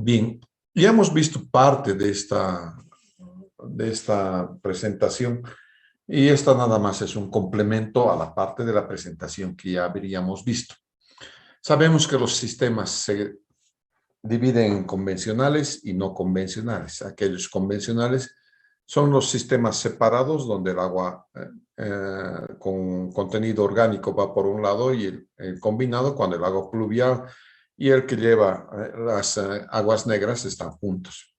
Bien, ya hemos visto parte de esta presentación y esta nada más es un complemento a la parte de la presentación que ya habríamos visto. Sabemos que los sistemas se dividen en convencionales y no convencionales. Aquellos convencionales son los sistemas separados donde el agua con contenido orgánico va por un lado y el combinado cuando el agua pluvial y el que lleva las aguas negras están juntos.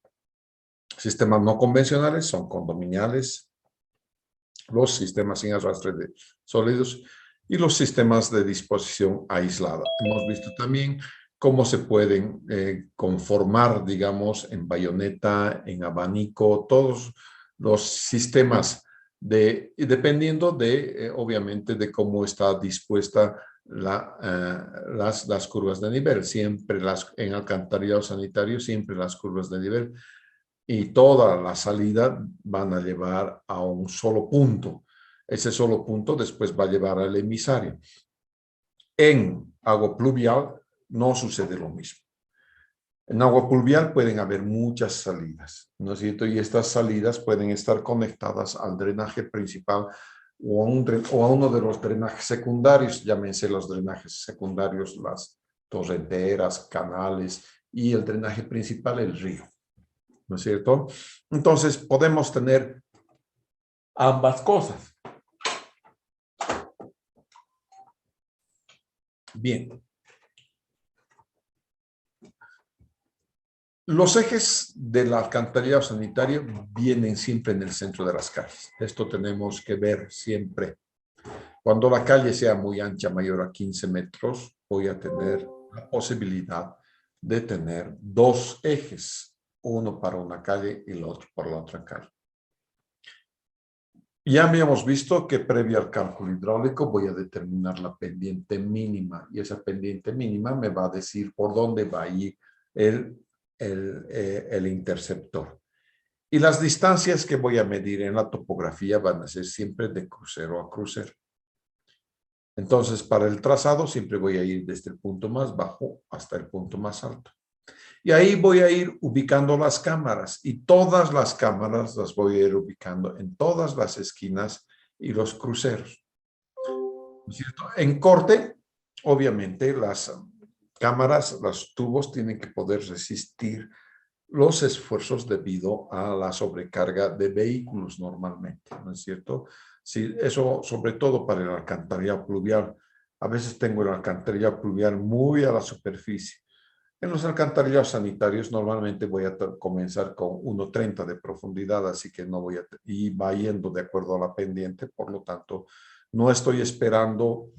Sistemas no convencionales son condominiales, los sistemas sin arrastre de sólidos y los sistemas de disposición aislada. Hemos visto también cómo se pueden conformar, digamos, en bayoneta, en abanico, todos los sistemas dependiendo de, obviamente, de cómo está dispuesta las curvas de nivel. Siempre en alcantarillado sanitario, siempre las curvas de nivel y toda la salida van a llevar a un solo punto. Ese solo punto después va a llevar al emisario. En agua pluvial no sucede lo mismo. En agua pluvial pueden haber muchas salidas, ¿no es cierto? Y estas salidas pueden estar conectadas al drenaje principal o a uno de los drenajes secundarios, llámense los drenajes secundarios, las torrenteras, canales y el drenaje principal, el río, ¿no es cierto? Entonces podemos tener ambas cosas. Bien. Los ejes del alcantarillado sanitario vienen siempre en el centro de las calles. Esto tenemos que ver siempre. Cuando la calle sea muy ancha, mayor a 15 metros, voy a tener la posibilidad de tener dos ejes, uno para una calle y el otro para la otra calle. Ya habíamos visto que previo al cálculo hidráulico voy a determinar la pendiente mínima y esa pendiente mínima me va a decir por dónde va a ir el interceptor. Y las distancias que voy a medir en la topografía van a ser siempre de crucero a crucero. Entonces, para el trazado siempre voy a ir desde el punto más bajo hasta el punto más alto. Y ahí voy a ir ubicando las cámaras y todas las cámaras las voy a ir ubicando en todas las esquinas y los cruceros. ¿No es cierto? En corte, obviamente, las cámaras, los tubos tienen que poder resistir los esfuerzos debido a la sobrecarga de vehículos normalmente, ¿no es cierto? Sí, eso sobre todo para el alcantarillado pluvial. A veces tengo el alcantarillado pluvial muy a la superficie. En los alcantarillados sanitarios normalmente voy a comenzar con 1,30 de profundidad, así que no voy a, y va yendo de acuerdo a la pendiente, por lo tanto, no estoy esperando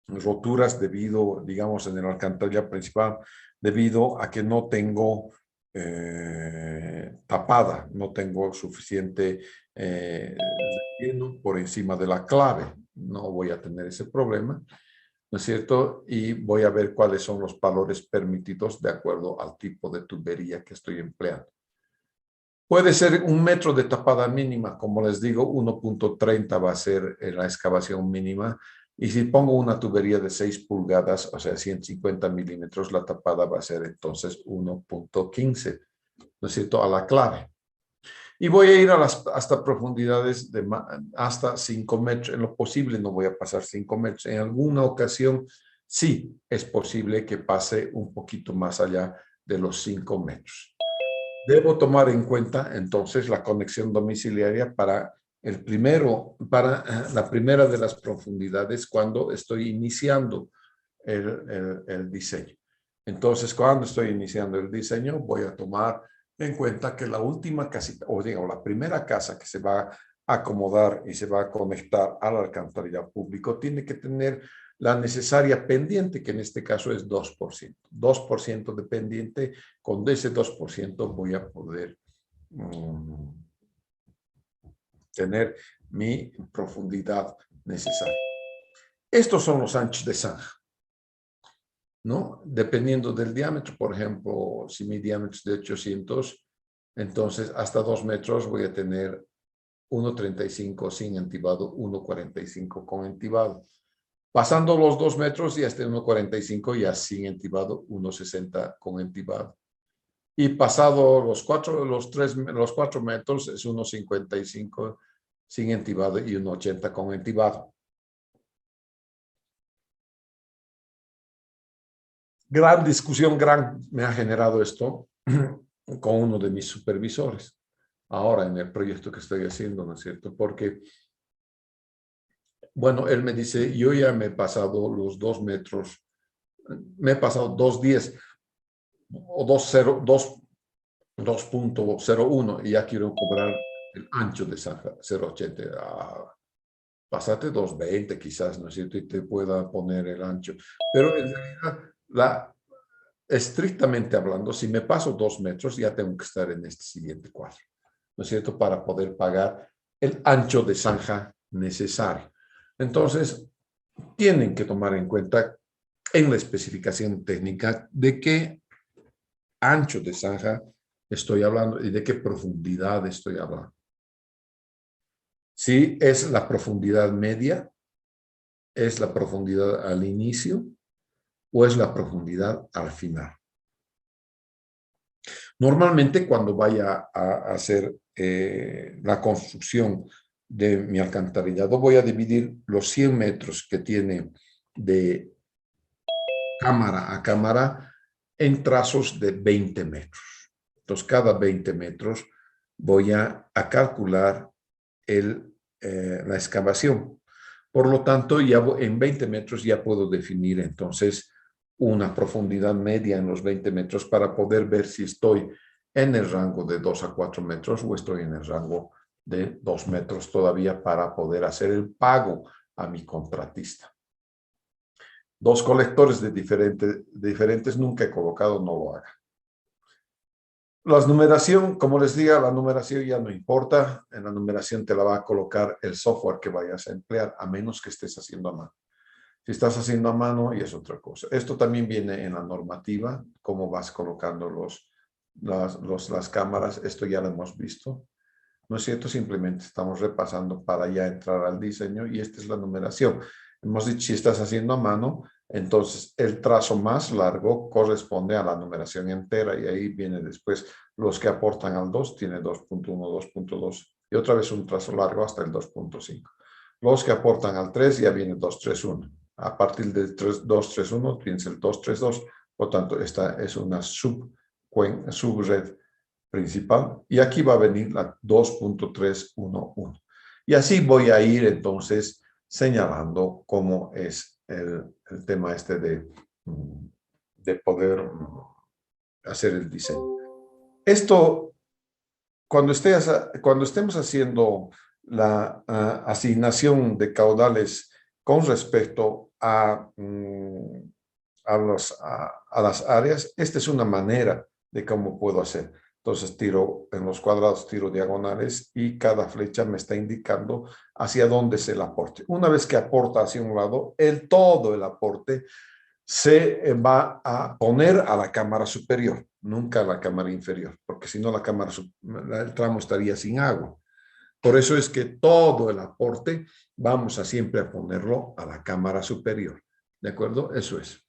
roturas debido, digamos, en el alcantarillado principal, debido a que no tengo tapada, no tengo suficiente por encima de la clave. No voy a tener ese problema, ¿no es cierto? Y voy a ver cuáles son los valores permitidos de acuerdo al tipo de tubería que estoy empleando. Puede ser 1 metro de tapada mínima, como les digo, 1,30 va a ser la excavación mínima. Y si pongo una tubería de 6 pulgadas, o sea, 150 milímetros, la tapada va a ser entonces 1,15, ¿no es cierto?, a la clave. Y voy a ir hasta profundidades de hasta 5 metros. En lo posible no voy a pasar 5 metros. En alguna ocasión sí es posible que pase un poquito más allá de los 5 metros. Debo tomar en cuenta entonces la conexión domiciliaria para la primera de las profundidades cuando estoy iniciando el diseño. Entonces, cuando estoy iniciando el diseño, voy a tomar en cuenta que la última casita, o digamos, la primera casa que se va a acomodar y se va a conectar al alcantarillado público tiene que tener la necesaria pendiente, que en este caso es 2%. 2% de pendiente, con ese 2% voy a poder tener mi profundidad necesaria. Estos son los anchos de zanja, ¿no? Dependiendo del diámetro, por ejemplo, si mi diámetro es de 800, entonces hasta 2 metros voy a tener 1,35 sin entibado, 1,45 con entibado. Pasando los 2 metros ya está en 1,45 ya sin entibado, 1,60 con entibado. Y pasado los 4 metros es 1,55 sin entibado y 1,80 con entibado. Gran discusión, me ha generado esto con uno de mis supervisores. Ahora en el proyecto que estoy haciendo, ¿no es cierto? Porque, bueno, él me dice, yo ya me he pasado los 2 metros, me he pasado 2,10 o 2,01 y ya quiero cobrar el ancho de zanja, 0,80. Pásate 2,20 quizás, ¿no es cierto? Y te pueda poner el ancho. Pero en realidad, estrictamente hablando, si me paso 2 metros, ya tengo que estar en este siguiente cuadro, ¿no es cierto? Para poder pagar el ancho de zanja necesario. Entonces, tienen que tomar en cuenta en la especificación técnica de qué ancho de zanja estoy hablando y de qué profundidad estoy hablando. Si es la profundidad media, es la profundidad al inicio o es la profundidad al final. Normalmente cuando vaya a hacer la construcción de mi alcantarillado, voy a dividir los 100 metros que tiene de cámara a cámara en trazos de 20 metros. Entonces, cada 20 metros voy a calcular la excavación. Por lo tanto, ya en 20 metros ya puedo definir entonces una profundidad media en los 20 metros para poder ver si estoy en el rango de 2 a 4 metros o estoy en el rango de 2 metros todavía para poder hacer el pago a mi contratista. 2 colectores de diferentes nunca he colocado, no lo haga. La numeración, como les diga, la numeración ya no importa. En la numeración te la va a colocar el software que vayas a emplear, a menos que estés haciendo a mano. Si estás haciendo a mano, y es otra cosa. Esto también viene en la normativa, cómo vas colocando las cámaras. Esto ya lo hemos visto. ¿No es cierto? Simplemente estamos repasando para ya entrar al diseño y esta es la numeración. Hemos dicho, si estás haciendo a mano, entonces el trazo más largo corresponde a la numeración entera y ahí viene después los que aportan al 2, tiene 2.1, 2.2 y otra vez un trazo largo hasta el 2.5. Los que aportan al 3 ya viene 231. A partir del 231 tienes el 232, por tanto esta es una subred principal y aquí va a venir la 2.311. Y así voy a ir entonces señalando cómo es el tema este de poder hacer el diseño. Esto, cuando estemos haciendo la asignación de caudales con respecto a las áreas, esta es una manera de cómo puedo hacer. Entonces tiro en los cuadrados, tiro diagonales y cada flecha me está indicando hacia dónde es el aporte. Una vez que aporta hacia un lado, todo el aporte se va a poner a la cámara superior, nunca a la cámara inferior, porque si no el tramo estaría sin agua. Por eso es que todo el aporte vamos a siempre a ponerlo a la cámara superior. ¿De acuerdo? Eso es.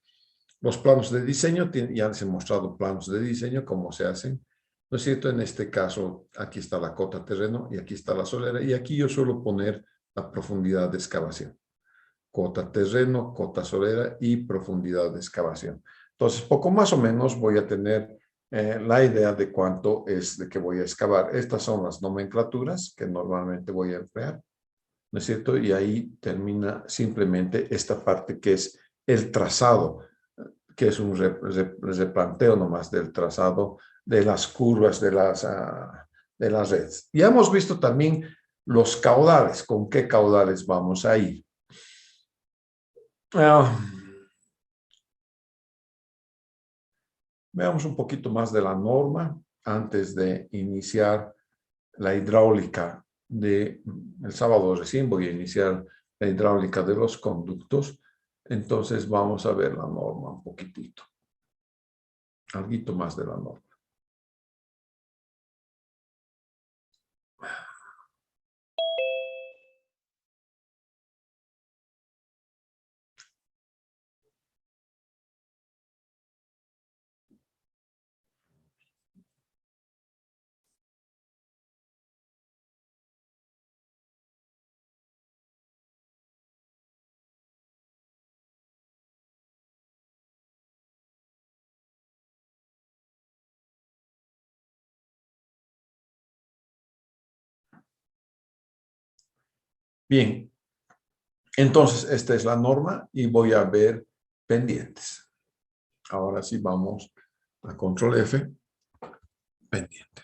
Los planos de diseño, ya les he mostrado planos de diseño, cómo se hacen. ¿No es cierto? En este caso, aquí está la cota terreno y aquí está la solera. Y aquí yo suelo poner la profundidad de excavación. Cota terreno, cota solera y profundidad de excavación. Entonces, poco más o menos voy a tener la idea de cuánto es de que voy a excavar. Estas son las nomenclaturas que normalmente voy a emplear, ¿no es cierto? Y ahí termina simplemente esta parte que es el trazado, que es un replanteo nomás del trazado de las curvas de las redes. Ya hemos visto también los caudales, con qué caudales vamos a ir. Veamos un poquito más de la norma antes de iniciar la hidráulica el sábado recién voy a iniciar la hidráulica de los conductos. Entonces vamos a ver la norma un poquitito. Algo más de la norma. Bien, entonces esta es la norma y voy a ver pendientes. Ahora sí vamos a control F, pendiente.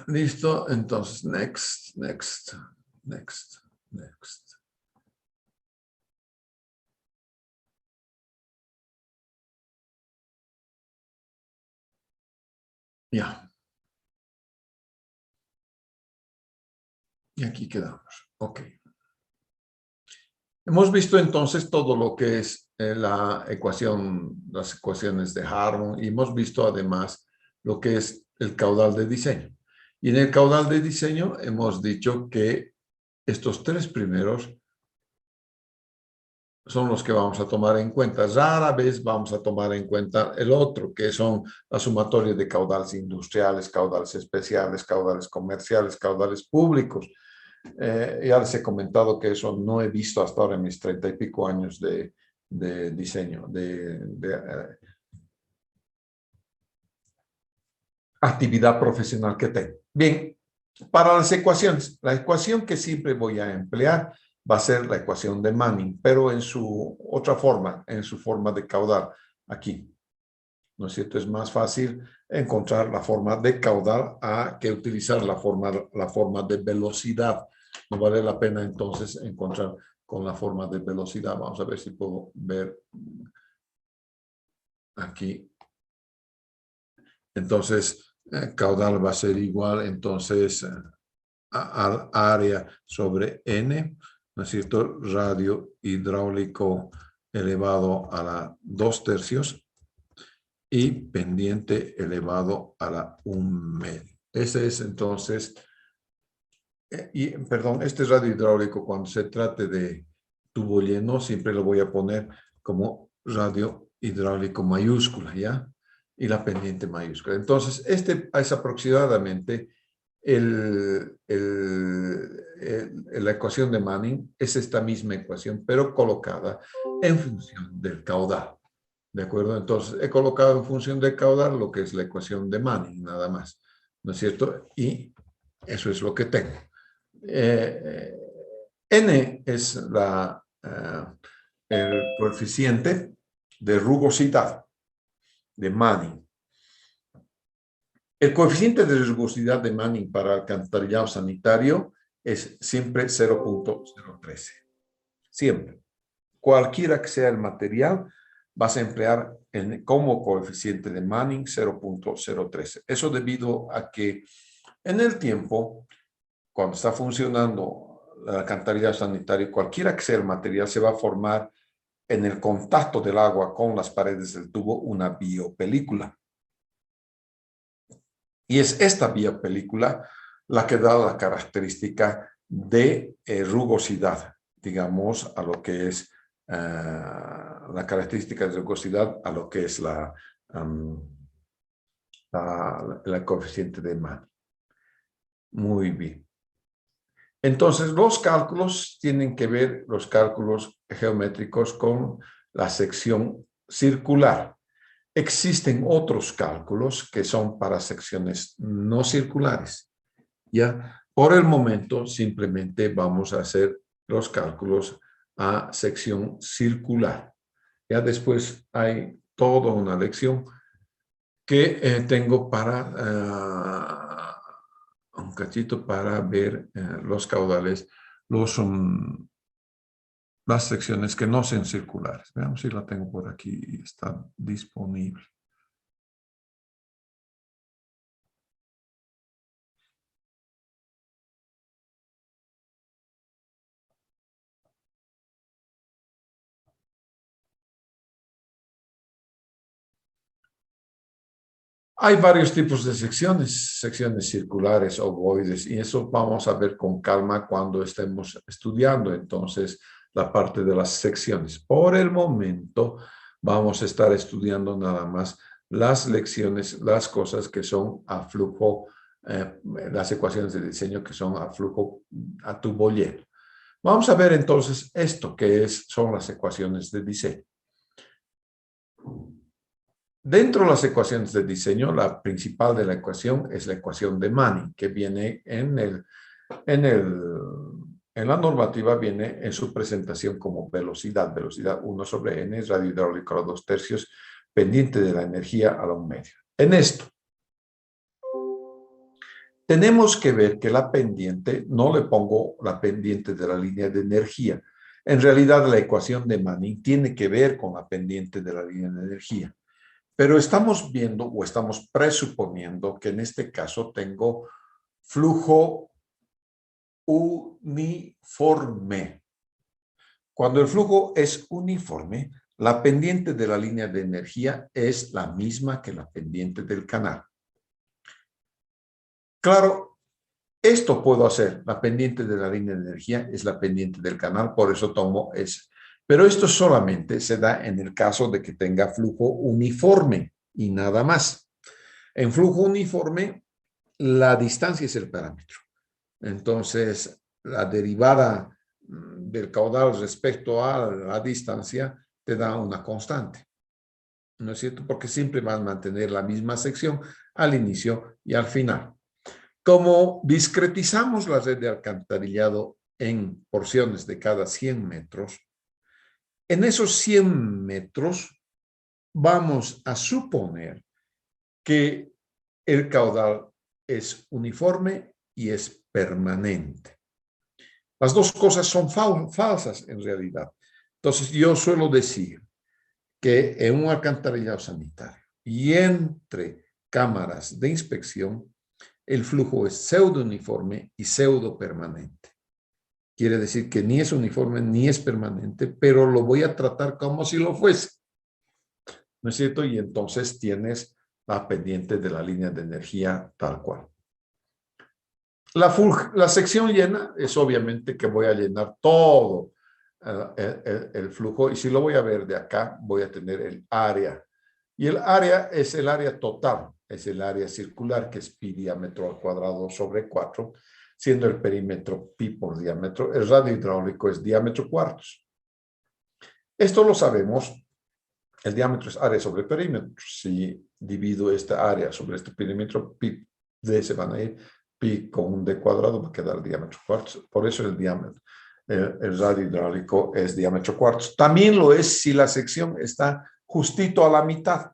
Listo, entonces next, next, next, next. Ya. Y aquí quedamos. Ok. Hemos visto entonces todo lo que es la ecuación, las ecuaciones de Harmon, y hemos visto además lo que es el caudal de diseño. Y en el caudal de diseño hemos dicho que estos tres primeros son los que vamos a tomar en cuenta. Rara vez vamos a tomar en cuenta el otro, que son las sumatorias de caudales industriales, caudales especiales, caudales comerciales, caudales públicos. Ya les he comentado que eso no he visto hasta ahora en mis 30 y pico años de diseño, de actividad profesional que tengo. Bien, para las ecuaciones, la ecuación que siempre voy a emplear va a ser la ecuación de Manning, pero en su otra forma, en su forma de caudal, aquí. ¿No es cierto? Es más fácil encontrar la forma de caudal que utilizar la forma de velocidad. No vale la pena entonces encontrar con la forma de velocidad. Vamos a ver si puedo ver aquí. Entonces, caudal va a ser igual entonces al área sobre N, ¿no es cierto? Radio hidráulico elevado a la 2/3 y pendiente elevado a la 1/2. Ese es entonces, perdón, este radio hidráulico cuando se trate de tubo lleno, siempre lo voy a poner como radio hidráulico mayúscula, ¿ya? Y la pendiente mayúscula. Entonces, este es aproximadamente la ecuación de Manning, es esta misma ecuación, pero colocada en función del caudal. ¿De acuerdo? Entonces, he colocado en función del caudal lo que es la ecuación de Manning, nada más. ¿No es cierto? Y eso es lo que tengo. N es el coeficiente de rugosidad de Manning. El coeficiente de rugosidad de Manning para alcantarillado sanitario es siempre 0.013. Siempre. Cualquiera que sea el material, vas a emplear como coeficiente de Manning 0.013. Eso debido a que en el tiempo, cuando está funcionando el alcantarillado sanitario, cualquiera que sea el material, se va a formar en el contacto del agua con las paredes del tubo una biopelícula. Y es esta biopelícula la que da la característica de rugosidad, digamos, a lo que es la característica de rugosidad, a lo que es la coeficiente de Manning. Muy bien. Entonces, los cálculos tienen que ver, los cálculos geométricos, con la sección circular. Existen otros cálculos que son para secciones no circulares. ¿Ya? Por el momento, simplemente vamos a hacer los cálculos a sección circular. Ya después hay toda una lección que tengo para un cachito para ver los caudales, las secciones que no sean circulares. Veamos si la tengo por aquí y está disponible. Hay varios tipos de secciones circulares, ovoides, y eso vamos a ver con calma cuando estemos estudiando entonces la parte de las secciones. Por el momento vamos a estar estudiando nada más las lecciones, las cosas que son a flujo, las ecuaciones de diseño que son a flujo, a tubo lleno. Vamos a ver entonces esto que son las ecuaciones de diseño. Dentro de las ecuaciones de diseño, la principal de la ecuación es la ecuación de Manning, que viene en, el, en la normativa, viene en su presentación como velocidad. Velocidad 1 sobre n, radio hidráulico a los 2/3, pendiente de la energía a la 1/2. En esto, tenemos que ver que la pendiente, no le pongo la pendiente de la línea de energía. En realidad, la ecuación de Manning tiene que ver con la pendiente de la línea de energía. Pero estamos viendo o estamos presuponiendo que en este caso tengo flujo uniforme. Cuando el flujo es uniforme, la pendiente de la línea de energía es la misma que la pendiente del canal. Claro, esto puedo hacer. La pendiente de la línea de energía es la pendiente del canal, por eso tomo ese. Pero esto solamente se da en el caso de que tenga flujo uniforme y nada más. En flujo uniforme, la distancia es el parámetro. Entonces, la derivada del caudal respecto a la distancia te da una constante. ¿No es cierto? Porque siempre van a mantener la misma sección al inicio y al final. Como discretizamos la red de alcantarillado en porciones de cada 100 metros, en esos 100 metros vamos a suponer que el caudal es uniforme y es permanente. Las dos cosas son falsas en realidad. Entonces, yo suelo decir que en un alcantarillado sanitario y entre cámaras de inspección, el flujo es pseudo uniforme y pseudo permanente. Quiere decir que ni es uniforme ni es permanente, pero lo voy a tratar como si lo fuese. ¿No es cierto? Y entonces tienes la pendiente de la línea de energía tal cual. La sección llena es obviamente que voy a llenar todo el flujo, y si lo voy a ver de acá, voy a tener el área. Y el área es el área total, es el área circular, que es pi diámetro al cuadrado sobre 4, siendo el perímetro pi por diámetro. El radio hidráulico es diámetro cuartos. Esto lo sabemos. El diámetro es área sobre perímetro. Si divido esta área sobre este perímetro, pi de se van a ir, pi con un d cuadrado va a quedar diámetro cuartos. Por eso el diámetro, el radio hidráulico es diámetro cuartos. También lo es si la sección está justito a la mitad.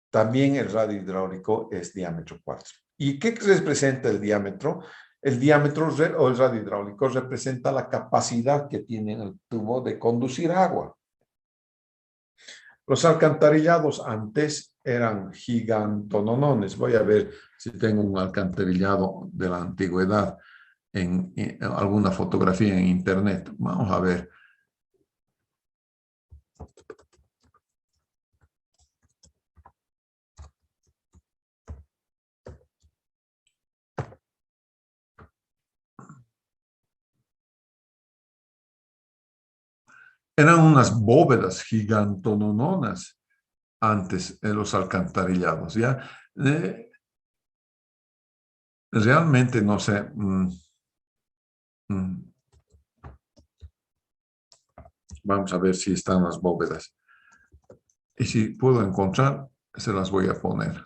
También el radio hidráulico es diámetro cuartos. ¿Y qué representa el diámetro? El diámetro o el radio hidráulico representa la capacidad que tiene el tubo de conducir agua. Los alcantarillados antes eran gigantononones. Voy a ver si tengo un alcantarillado de la antigüedad en alguna fotografía en internet. Vamos a ver. Eran unas bóvedas gigantonononas antes en los alcantarillados, ¿ya? Realmente no sé. Vamos a ver si están las bóvedas. Y si puedo encontrar, se las voy a poner.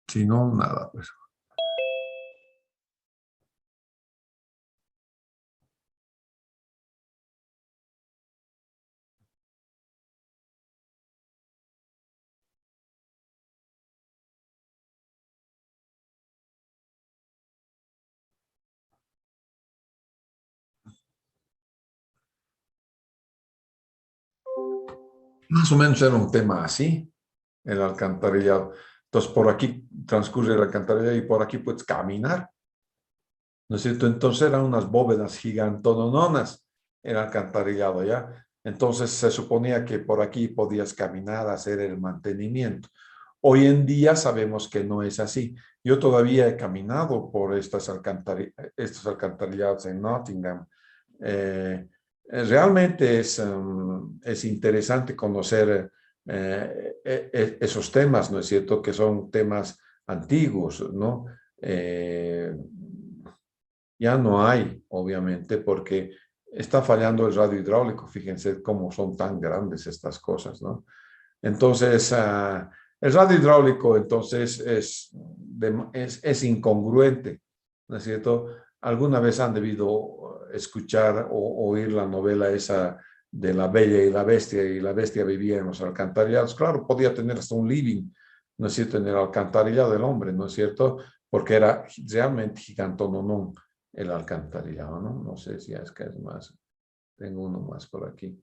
Si no, nada, pues. Más o menos era un tema así, el alcantarillado. Entonces, por aquí transcurre el alcantarillado y por aquí puedes caminar, ¿no es cierto? Entonces eran unas bóvedas gigantonononas el alcantarillado, ¿ya? Entonces se suponía que por aquí podías caminar, hacer el mantenimiento. Hoy en día sabemos que no es así. Yo todavía he caminado por estos alcantarillados en Nottingham. Realmente es interesante conocer esos temas, ¿no es cierto? Que son temas antiguos, ¿no? Ya no hay, obviamente, porque está fallando el radio hidráulico. Fíjense cómo son tan grandes estas cosas, ¿no? Entonces, el radio hidráulico, entonces, es incongruente, ¿no es cierto? Alguna vez han debido escuchar o oír la novela esa de La Bella y la Bestia vivía en los alcantarillados. Claro, podía tener hasta un living, ¿no es cierto?, en el alcantarillado del hombre, ¿no es cierto?, porque era realmente gigantononón el alcantarillado, ¿no? No sé si es que es más. Tengo uno más por aquí.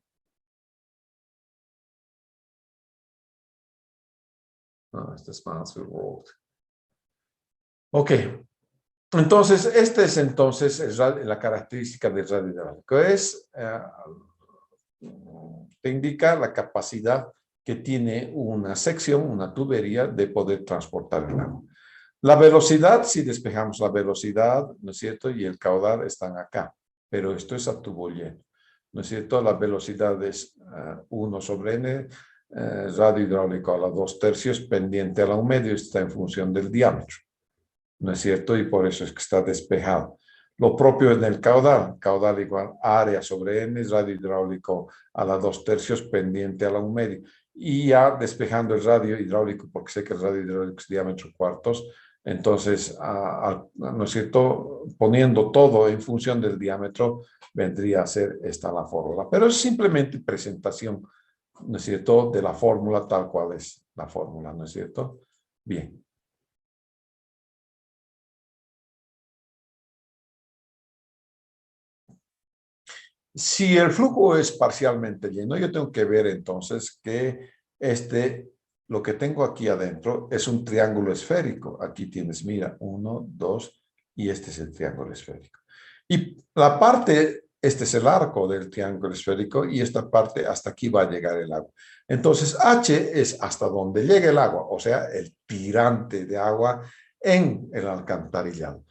No, este es Mansfield Road. Ok. Entonces, este es entonces la característica del radio hidráulico. Te indica la capacidad que tiene una sección, una tubería, de poder transportar el agua. La velocidad, si despejamos la velocidad, ¿no es cierto?, y el caudal están acá, pero esto es a tubo lleno, ¿no es cierto? La velocidad es 1 sobre n, radio hidráulico a la 2/3, pendiente a la un medio, está en función del diámetro, ¿no es cierto? Y por eso es que está despejado. Lo propio en el caudal, caudal igual área sobre n, radio hidráulico a la 2/3, pendiente a la un medio. Y ya despejando el radio hidráulico, porque sé que el radio hidráulico es diámetro cuartos, entonces, ¿no es cierto?, poniendo todo en función del diámetro, vendría a ser esta la fórmula. Pero es simplemente presentación, ¿no es cierto?, de la fórmula tal cual es la fórmula, ¿no es cierto? Bien. Si el flujo es parcialmente lleno, yo tengo que ver entonces que lo que tengo aquí adentro es un triángulo esférico. Aquí tienes, mira, 1, 2, y este es el triángulo esférico. Y la parte, este es el arco del triángulo esférico, y esta parte hasta aquí va a llegar el agua. Entonces, H es hasta donde llega el agua, o sea, el tirante de agua en el alcantarillado.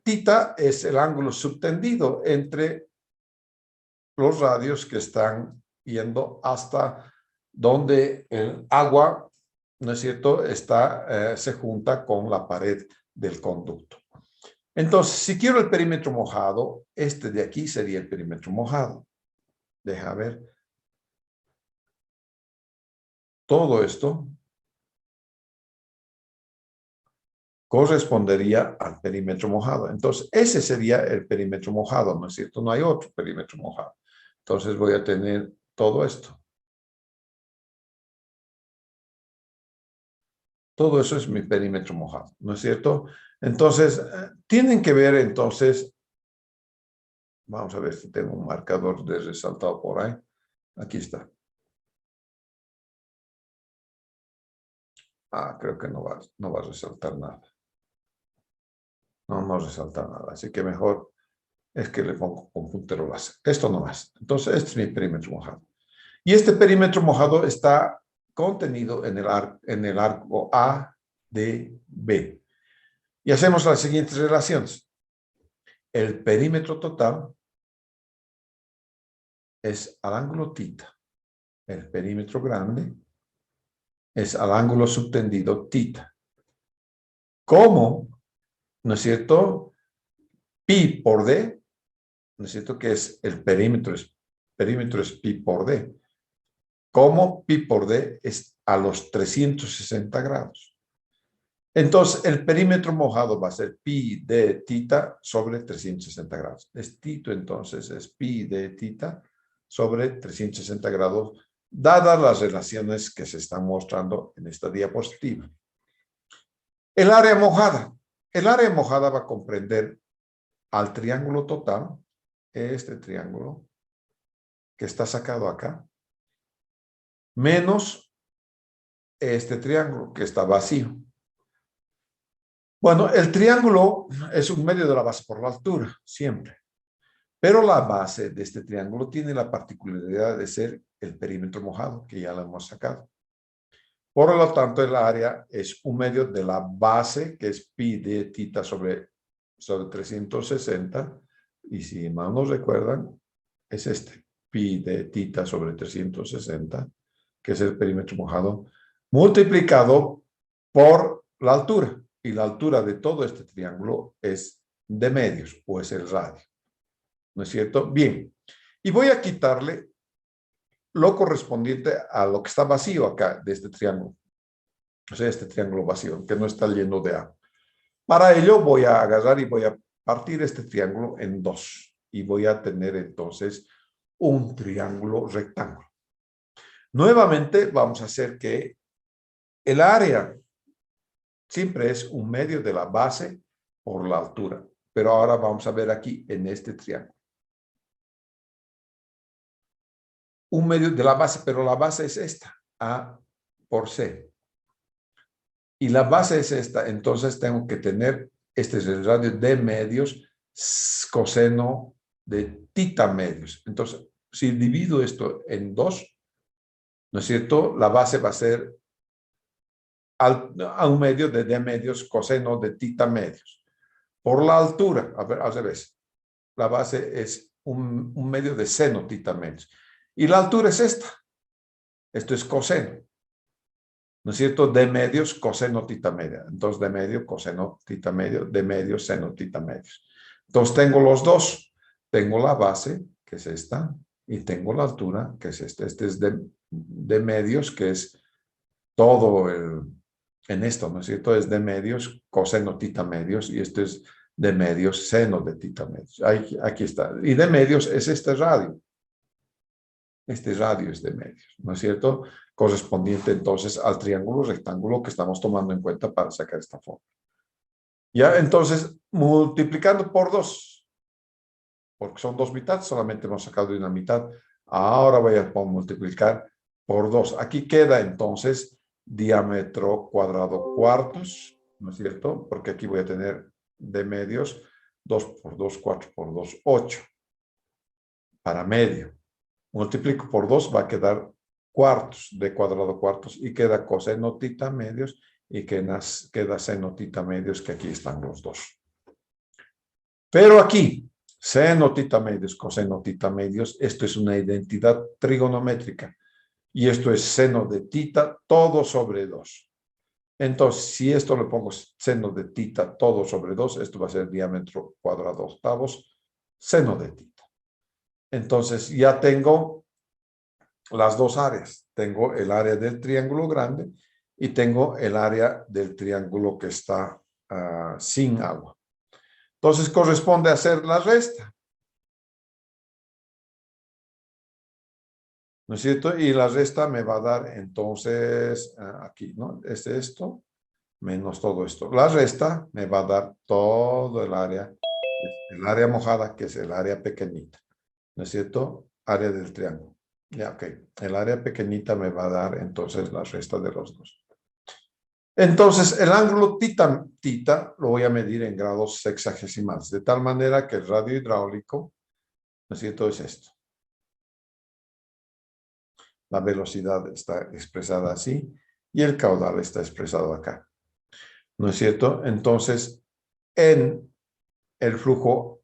Tita es el ángulo subtendido entre los radios que están yendo hasta donde el agua, ¿no es cierto?, se junta con la pared del conducto. Entonces, si quiero el perímetro mojado, este de aquí sería el perímetro mojado. Deja ver. Todo esto correspondería al perímetro mojado. Entonces, ese sería el perímetro mojado, ¿no es cierto? No hay otro perímetro mojado. Entonces, voy a tener todo esto. Todo eso es mi perímetro mojado, ¿no es cierto? Entonces, tienen que ver entonces, vamos a ver si tengo un marcador de resaltado por ahí. Aquí está. Creo que no va a resaltar nada. No resalta nada, así que mejor es que le pongo con puntero láser. Esto no más. Entonces, este es mi perímetro mojado. Y este perímetro mojado está contenido en el arco A, D, B. Y hacemos las siguientes relaciones. El perímetro total es al ángulo θ. El perímetro grande es al ángulo subtendido θ. ¿Cómo? ¿No es cierto? Pi por D, ¿no es cierto?, que es el perímetro es pi por D. ¿Cómo? Pi por D es a los 360 grados. Entonces, el perímetro mojado va a ser pi de θ sobre 360 grados. Entonces, es pi de θ sobre 360 grados, dadas las relaciones que se están mostrando en esta diapositiva. El área mojada. El área mojada va a comprender al triángulo total, este triángulo que está sacado acá, menos este triángulo que está vacío. Bueno, el triángulo es un medio de la base por la altura, siempre. Pero la base de este triángulo tiene la particularidad de ser el perímetro mojado, que ya lo hemos sacado. Por lo tanto, el área es un medio de la base, que es pi de θ sobre 360. Y si mal nos recuerdan, es este, pi de θ sobre 360, que es el perímetro mojado, multiplicado por la altura. Y la altura de todo este triángulo es de medios, o es el radio. ¿No es cierto? Bien. Y voy a quitarle lo correspondiente a lo que está vacío acá de este triángulo. O sea, este triángulo vacío, que no está lleno de A. Para ello voy a agarrar y voy a partir este triángulo en dos. Y voy a tener entonces un triángulo rectángulo. Nuevamente vamos a hacer que el área siempre es un medio de la base por la altura. Pero ahora vamos a ver aquí en este triángulo. Un medio de la base, pero la base es esta, A por C. Y la base es esta, entonces tengo que tener, este es el radio de medios, coseno de tita medios. Entonces, si divido esto en dos, ¿no es cierto? La base va a ser a un medio de d medios coseno de tita medios. Por la altura, a ver, al revés, la base es un medio de seno tita medios. Y la altura es esta. Esto es coseno. ¿No es cierto? De medios, coseno, tita media. Entonces, de medio, coseno, tita medio, de medio, seno, tita medios. Entonces, tengo los dos. Tengo la base, que es esta, y tengo la altura, que es esta. Este es de medios, que es todo en esto, ¿no es cierto? Es de medios, coseno, tita medios, y esto es de medios, seno de tita medios. Aquí está. Y de medios es este radio. Este radio es de medios, ¿no es cierto? Correspondiente entonces al triángulo rectángulo que estamos tomando en cuenta para sacar esta forma. Ya, entonces, multiplicando por 2, porque son dos mitades, solamente hemos sacado de una mitad. Ahora voy a multiplicar por 2. Aquí queda entonces diámetro cuadrado cuartos, ¿no es cierto? Porque aquí voy a tener de medios 2 por 2, 4 por 2, 8. Para medio. Multiplico por 2, va a quedar cuartos de cuadrado cuartos y queda coseno tita medios y queda seno tita medios, que aquí están los dos. Pero aquí, seno tita medios, coseno tita medios, esto es una identidad trigonométrica y esto es seno de tita todo sobre 2. Entonces, si esto le pongo seno de tita todo sobre 2, esto va a ser diámetro cuadrado octavos, seno de tita. Entonces, ya tengo las dos áreas. Tengo el área del triángulo grande y tengo el área del triángulo que está sin agua. Entonces corresponde hacer la resta. ¿No es cierto? Y la resta me va a dar entonces aquí, ¿no? Es esto menos todo esto. La resta me va a dar todo el área mojada, que es el área pequeñita. ¿No es cierto? Área del triángulo. Ya, ok. El área pequeñita me va a dar entonces la resta de los dos. Entonces, el ángulo tita lo voy a medir en grados sexagesimales, de tal manera que el radio hidráulico, ¿no es cierto?, es esto. La velocidad está expresada así y el caudal está expresado acá. ¿No es cierto? Entonces, en el flujo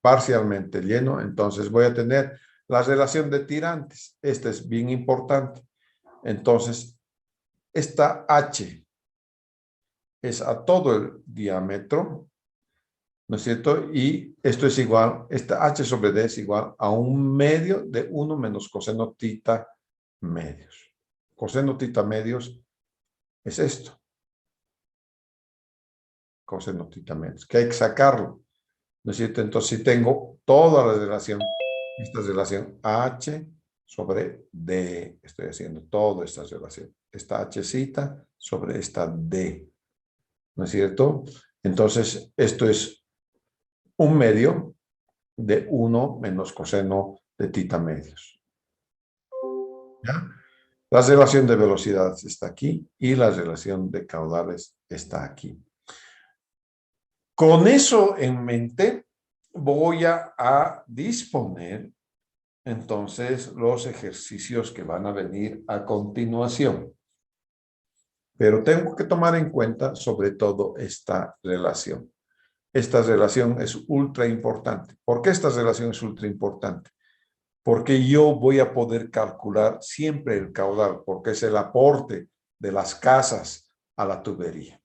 parcialmente lleno, entonces voy a tener la relación de tirantes. Esta es bien importante. Entonces, esta H es a todo el diámetro, ¿no es cierto? Y esto es igual, esta H sobre D es igual a un medio de 1 menos coseno tita medios. Coseno tita medios es esto. Coseno tita medios, que hay que sacarlo, ¿no es cierto? Entonces, si tengo toda la relación, esta relación H sobre D, estoy haciendo toda esta relación, esta Hcita sobre esta D, ¿no es cierto? Entonces, esto es un medio de 1 menos coseno de tita medios. ¿Ya? La relación de velocidades está aquí y la relación de caudales está aquí. Con eso en mente, voy a disponer entonces los ejercicios que van a venir a continuación. Pero tengo que tomar en cuenta sobre todo esta relación. Esta relación es ultra importante. ¿Por qué esta relación es ultra importante? Porque yo voy a poder calcular siempre el caudal, porque es el aporte de las casas a la tubería.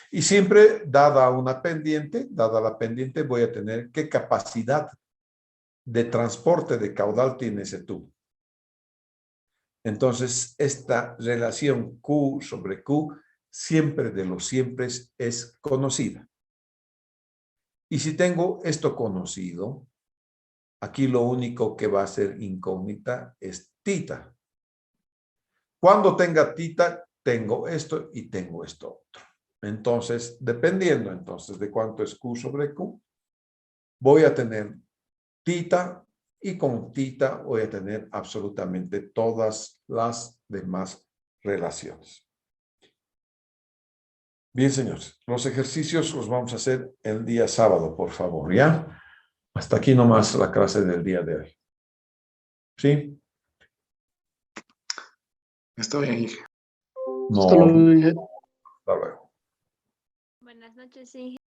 Y siempre, dada la pendiente, voy a tener qué capacidad de transporte de caudal tiene ese tubo. Entonces, esta relación Q sobre Q siempre de los siempre es conocida. Y si tengo esto conocido, aquí lo único que va a ser incógnita es tita. Cuando tenga tita, tengo esto y tengo esto otro. Entonces, dependiendo entonces de cuánto es Q sobre Q, voy a tener tita y con tita voy a tener absolutamente todas las demás relaciones. Bien, señores, los ejercicios los vamos a hacer el día sábado, por favor, ¿ya? Hasta aquí nomás la clase del día de hoy. ¿Sí? Está bien. No, Hasta luego. hasta luego. Buenas noches, sí.